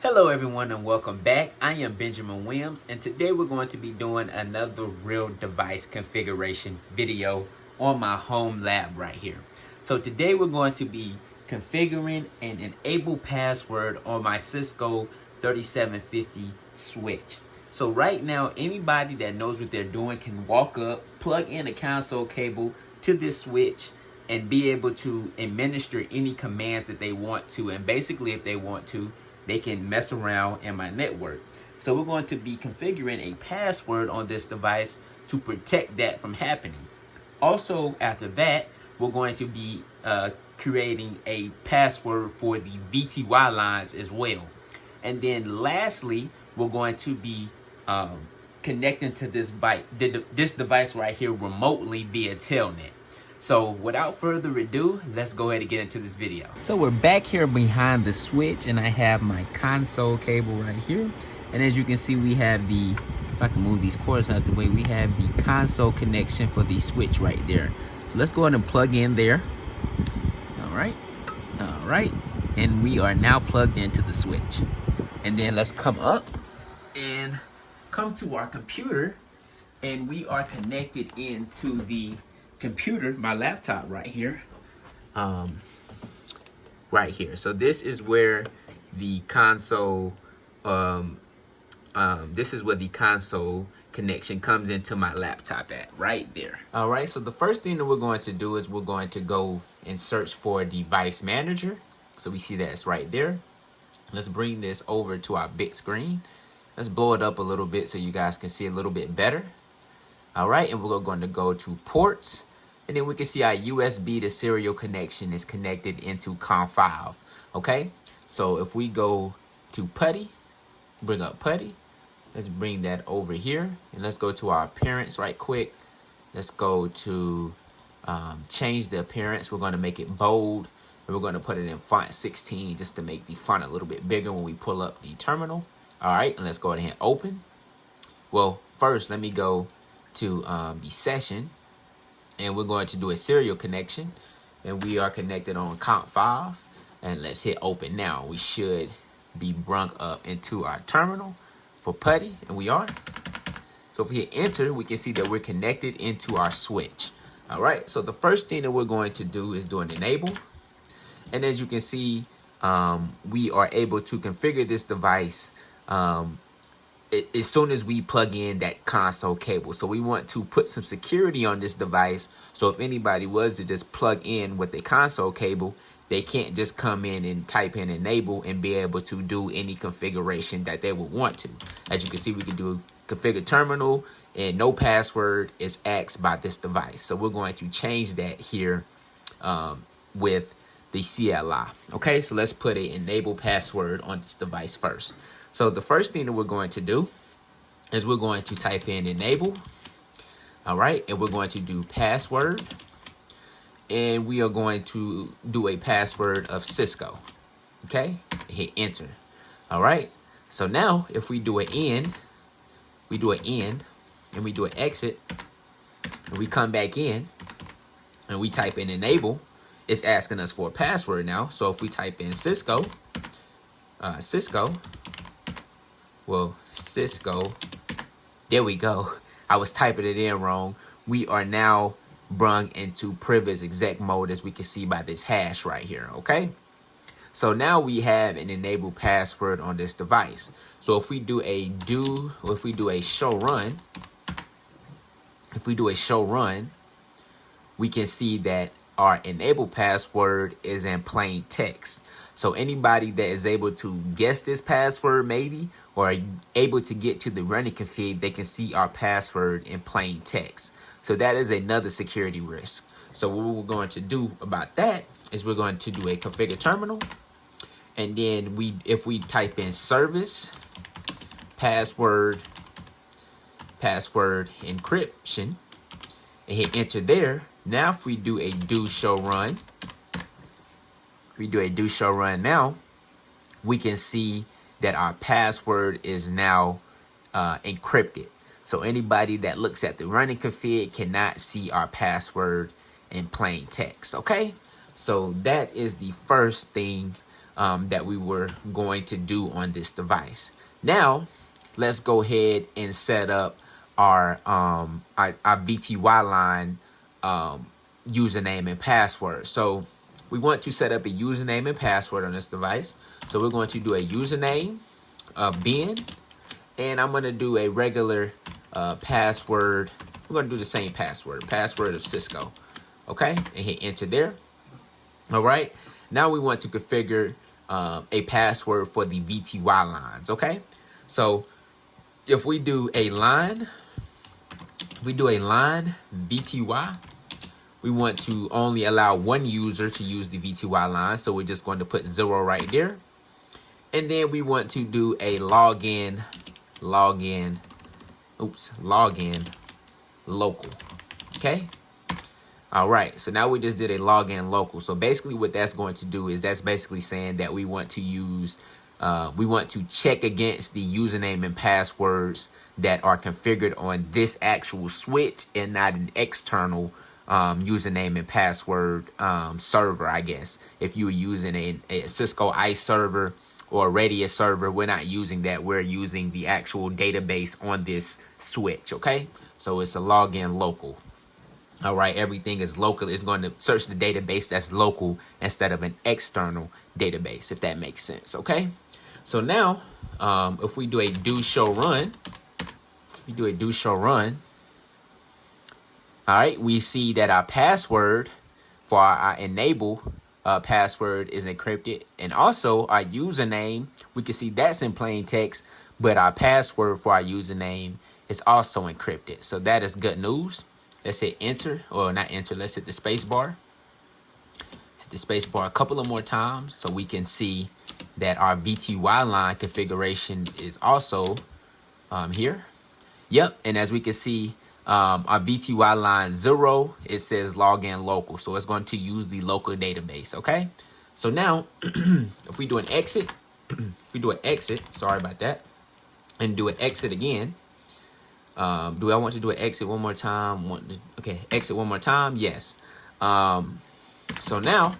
Hello everyone and welcome back. I am Benjamin Williams and today we're going to be doing another real device configuration video on my home lab right here. So today we're going to be configuring an enable password on my Cisco 3750 switch. So right now anybody that knows what they're doing can walk up, plug in a console cable to this switch and be able to administer any commands that they want to, and basically if they want to they can mess around in my network. So we're going to be configuring a password on this device to protect that from happening. Also, after that, we're going to be creating a password for the VTY lines as well. And then lastly, we're going to be connecting to this device right here remotely via Telnet. So without further ado, let's go ahead and get into this video. So we're back here behind the switch and I have my console cable right here. And as you can see, we have the, if I can move these cords out the way, we have the console connection for the switch right there. So let's go ahead and plug in there. All right. And we are now plugged into the switch. And then let's come up and come to our computer, and we are connected into the computer, my laptop right here. So this is where the console this is where the console connection comes into my laptop at, right there. All right, so the first thing that we're going to do is we're going to go and search for device manager. So we see that it's right there. Let's bring this over to our big screen. Let's blow it up a little bit so you guys can see a little bit better. All right, and we're going to go to ports. And then we can see our USB to serial connection is connected into COM5. Okay, so if we go to PuTTY, bring up PuTTY, let's bring that over here. And let's go to our appearance right quick. Let's go to change the appearance. We're going to make it bold. And we're going to put it in font 16 just to make the font a little bit bigger when we pull up the terminal. All right, and let's go ahead and open. Well, first, let me go to the session. And we're going to do a serial connection, and we are connected on COM5, and let's hit open now. We should be brung up into our terminal for PuTTY, and we are. So if we hit enter, we can see that we're connected into our switch. All right, so the first thing that we're going to do is do an enable, and as you can see, we are able to configure this device as soon as we plug in that console cable. So we want to put some security on this device. So if anybody was to just plug in with a console cable, they can't just come in and type in enable and be able to do any configuration that they would want to. As you can see, we can do configure terminal and no password is asked by this device. So we're going to change that here with the CLI. Okay, so let's put an enable password on this device first. So the first thing that we're going to do is we're going to type in enable. All right, and we're going to do password. And we are going to do a password of Cisco. Okay, hit enter. All right, so now if we do an end, and we do an exit, and we come back in, and we type in enable, it's asking us for a password now. So if we type in Cisco, there we go. I was typing it in wrong. We are now brung into privilege exec mode, as we can see by this hash right here. Okay, so now we have an enabled password on this device. So if we do a show run, we can see that our enabled password is in plain text. So anybody that is able to guess this password maybe, or able to get to the running config, they can see our password in plain text. So that is another security risk. So what we're going to do about that is we're going to do a configure terminal. And then if we type in service, password encryption, and hit enter there. Now if we do a do show run, now, we can see that our password is now encrypted. So anybody that looks at the running config cannot see our password in plain text. Okay, so that is the first thing that we were going to do on this device. Now, let's go ahead and set up our VTY line username and password. So we want to set up a username and password on this device. So we're going to do a username of Ben, and I'm going to do a regular password. We're going to do the same password of Cisco. Okay, and hit enter there. All right, now we want to configure a password for the VTY lines. Okay, so if we do a line, VTY, we want to only allow one user to use the VTY line. So we're just going to put 0 right there. And then we want to do a login local. Okay. All right. So now we just did a login local. So basically what that's going to do is that's basically saying that we want to use, we want to check against the username and passwords that are configured on this actual switch and not an external username and password server, I guess. If you were using a Cisco ICE server or a Radius server, we're not using that. We're using the actual database on this switch, okay? So it's a login local. All right, everything is local. It's going to search the database that's local instead of an external database, if that makes sense, okay? So now, if we do a do show run, all right, we see that our password for our enable password is encrypted, and also our username, we can see that's in plain text, but our password for our username is also encrypted. So that is good news. Let's hit enter, or not enter, let's hit the space bar. Hit the space bar a couple of more times so we can see that our VTY line configuration is also here. Yep, and as we can see, our VTY line 0, it says login local. So it's going to use the local database, okay? So now, if we do an exit, sorry about that, and do an exit again. Do I want to do an exit one more time? Okay, exit one more time, yes. So now,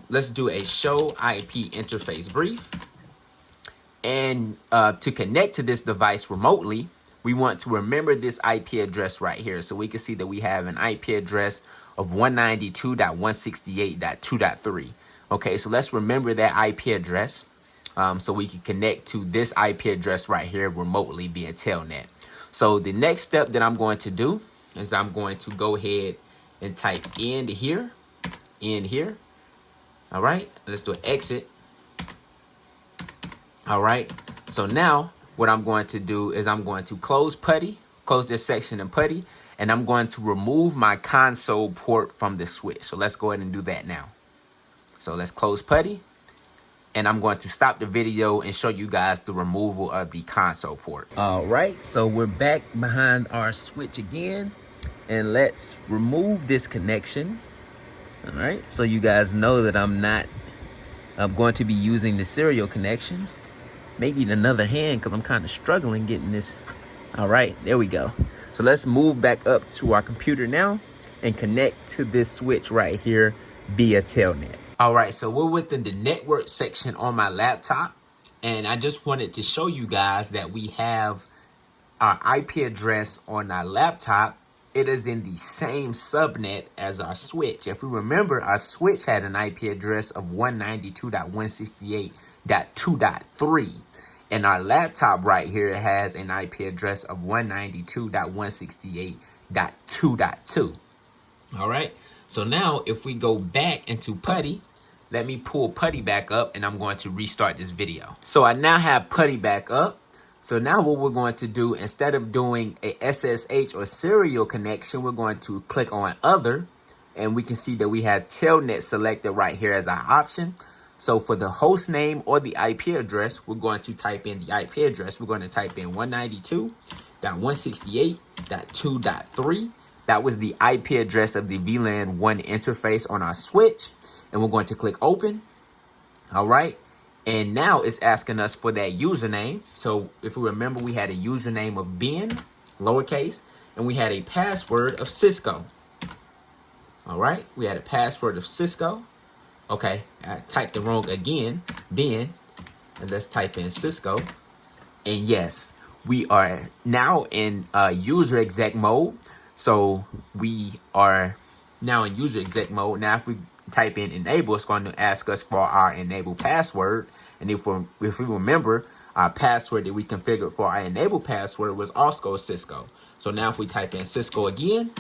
let's do a show IP interface brief. And to connect to this device remotely, we want to remember this IP address right here. So we can see that we have an IP address of 192.168.2.3. Okay, so let's remember that IP address so we can connect to this IP address right here remotely via Telnet. So the next step that I'm going to do is I'm going to go ahead and type in here. All right, let's do an exit. All right, so now what I'm going to do is I'm going to close this section in PuTTY, and I'm going to remove my console port from the switch. So let's go ahead and do that now. So let's close PuTTY, and I'm going to stop the video and show you guys the removal of the console port. All right, so we're back behind our switch again, and let's remove this connection. All right, so you guys know that I'm going to be using the serial connection. Maybe another hand because I'm kind of struggling getting this. All right, there we go. So let's move back up to our computer now and connect to this switch right here via Telnet. All right, so we're within the network section on my laptop, and I just wanted to show you guys that we have our IP address on our laptop. It is in the same subnet as our switch. If we remember, our switch had an IP address of 192.168.2.3. And our laptop right here has an IP address of 192.168.2.2. All right. So now if we go back into PuTTY, let me pull PuTTY back up, and I'm going to restart this video. So I now have PuTTY back up. So now what we're going to do, instead of doing a SSH or serial connection, we're going to click on other, and we can see that we have Telnet selected right here as our option. So for the host name or the IP address, we're going to type in the IP address. We're going to type in 192.168.2.3. That was the IP address of the VLAN 1 interface on our switch. And we're going to click open. All right. And now it's asking us for that username. So if we remember, we had a username of Ben, lowercase, and we had a password of Cisco. All right. We had a password of Cisco. Okay, I typed it wrong again, Ben, and let's type in Cisco. And yes, we are now in user exec mode. So we are now in user exec mode. Now, if we type in enable, it's going to ask us for our enable password. And if we remember, our password that we configured for our enable password was also Cisco. So now if we type in Cisco again,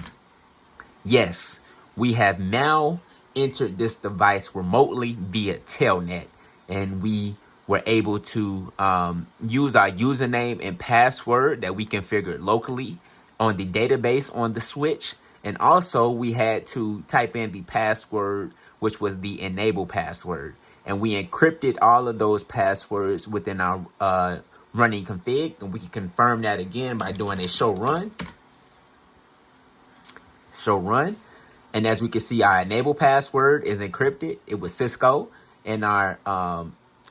yes, we have now entered this device remotely via Telnet, and we were able to use our username and password that we configured locally on the database on the switch. And also we had to type in the password, which was the enable password. And we encrypted all of those passwords within our running config. And we can confirm that again by doing a show run. And as we can see, our enable password is encrypted. It was Cisco, and our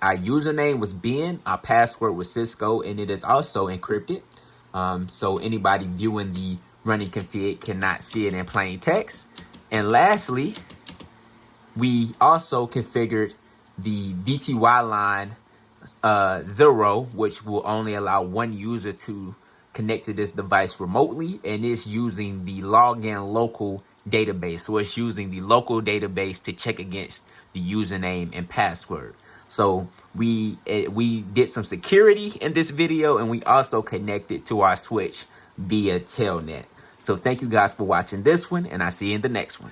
username was Ben. Our password was Cisco, and it is also encrypted. So anybody viewing the running config cannot see it in plain text. And lastly, we also configured the VTY line 0, which will only allow one user to connect to this device remotely, and it's using the login local database. So it's using the local database to check against the username and password. So we did some security in this video, and we also connected to our switch via Telnet. So thank you guys for watching this one, and I'll see you in the next one.